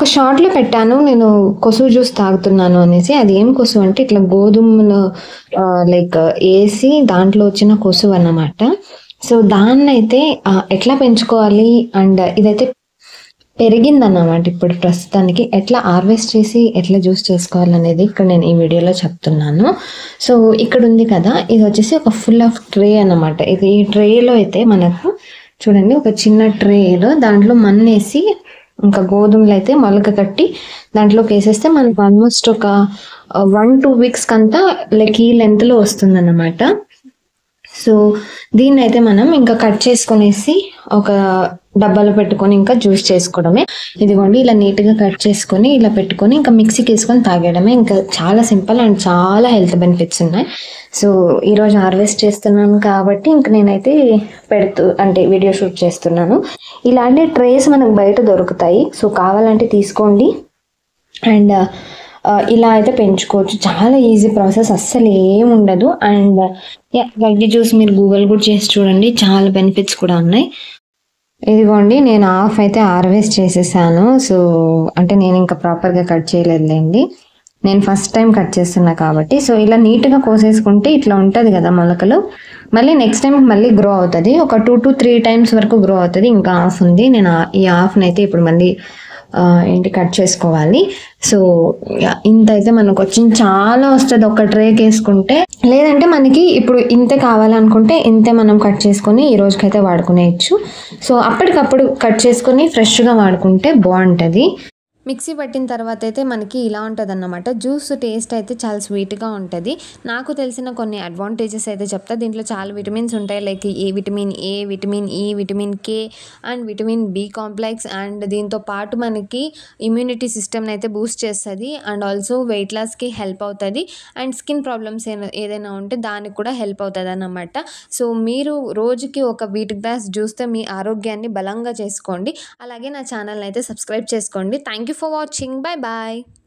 ఒక షార్ట్‌లో పెట్టాను. నేను కొసువు జ్యూస్ తాగుతున్నాను అనేసి. అది ఏం కొసువు అంటే ఇట్లా గోధుమలు లైక్ ఏసి దాంట్లో వచ్చిన కొసువన్నమాట. సో, దాన్నైతే ఎట్లా పెంచుకోవాలి అండ్ ఇదైతే పెరిగిందన్నమాట ఇప్పుడు ప్రస్తుతానికి. ఎట్లా హార్వెస్ట్ చేసి ఎట్లా జ్యూస్ చేసుకోవాలనేది ఇక్కడ నేను ఈ వీడియోలో చెప్తున్నాను. సో, ఇక్కడుంది కదా! ఇదొచ్చేసి ఒక ఫుల్ ఆఫ్ ట్రే అన్నమాట. ఇది ఈ ట్రేలో అయితే మనకు చూడండి ఒక చిన్న ట్రేలో దాంట్లో మన్నేసి ఇంకా గోధుమలైతే మొలక కట్టి దాంట్లోకేసేస్తే మనకు ఆల్మోస్ట్ ఒక 1, 2 వీక్స్‌కంతా లైక్ ఈ లెంగ్త్‌లో వస్తుందన్నమాట. సో, దీన్నైతే మనం ఇంకా కట్ చేసుకొనేసి ఒక డబ్బాలో పెట్టుకొని ఇంకా జ్యూస్ చేసుకోవడమే. ఇదిగోండి ఇలా నీట్‌గా కట్ చేసుకొని ఇలా పెట్టుకొని ఇంకా మిక్సీకేసుకొని తాగేయడమే. ఇంకా చాలా సింపుల్ అండ్ చాలా హెల్త్ బెనిఫిట్స్ ఉన్నాయి. సో, ఈరోజు హార్వెస్ట్ చేస్తున్నాను కాబట్టి ఇంక నేనైతే అంటే వీడియో షూట్ చేస్తున్నాను. ఇలాంటి ట్రేస్ మనకు బయట దొరుకుతాయి. సో, కావాలంటే తీసుకోండి. అండ్ ఇలా అయితే పెంచుకోవచ్చు. చాలా ఈజీ ప్రాసెస్ అస్సలు ఏముండదు. అండ్ గడ్డి జ్యూస్ మీరు గూగుల్ కూడా చేసి చూడండి. చాలా బెనిఫిట్స్ కూడా ఉన్నాయి. ఇదిగోండి నేను హాఫ్ అయితే హార్వెస్ట్ చేసేసాను. సో, అంటే నేను ఇంకా ప్రాపర్‌గా కట్ చేయలేదులెండి. నేను ఫస్ట్ టైం కట్ చేస్తున్నా కాబట్టి. సో, ఇలా నీట్‌గా కోసేసుకుంటే ఇట్లా ఉంటది కదా మొలకలు. మళ్ళీ నెక్స్ట్ టైం మళ్ళీ గ్రో అవుతది. ఒక 2-3 టైమ్స్ వరకు గ్రో అవుతది. ఇంకా హాఫ్ ఉంది. నేను ఈ హాఫ్‌నైతే ఇప్పుడు మళ్ళీ కట్ చేసుకోవాలి. సో, ఇంతైతే మనకొచ్చింది. చాలా వస్తది ఒక ట్రేకేసుకుంటే. లేదంటే మనకి ఇప్పుడు ఇంతే కావాలనుకుంటే ఇంతే మనం కట్ చేసుకొని ఈ రోజుకైతే వాడుకునేయొచ్చు. సో, అప్పటికప్పుడు కట్ చేసుకొని ఫ్రెష్‌గా వాడుకుంటే బావుంటది. మిక్సీ పట్టిన తర్వాత అయితే మనకి ఇలా ఉంటదన్నమాట. జ్యూస్ టేస్ట్ అయితే చాలా స్వీట్‌గా ఉంటది. నాకు తెలిసిన కొన్ని అడ్వాంటేజెస్ అయితే చెప్తా. దీంట్లో చాలా విటమిన్స్ ఉంటాయి. Like vitamin A, vitamin E, vitamin K and vitamin B complex. And దీంతో పాటు మనకి ఇమ్యూనిటీ సిస్టమ్‌ని అయితే బూస్ట్ చేస్తది. అండ్ ఆల్సో వెయిట్ లాస్‌కి హెల్ప్ అవుతది. అండ్ స్కిన్ ప్రాబ్లమ్స్ ఏదైనా ఉంటే దానికి కూడా హెల్ప్ అవుతదన్నమాట. సో, మీరు రోజుకి ఒక వీట్ గ్లాస్ జ్యూస్‌తో మీ ఆరోగ్యాన్ని బలంగా చేసుకోండి. అలాగే నా ఛానల్‌ని అయితే సబ్స్క్రైబ్ చేసుకోండి. Thank you for watching. Bye bye.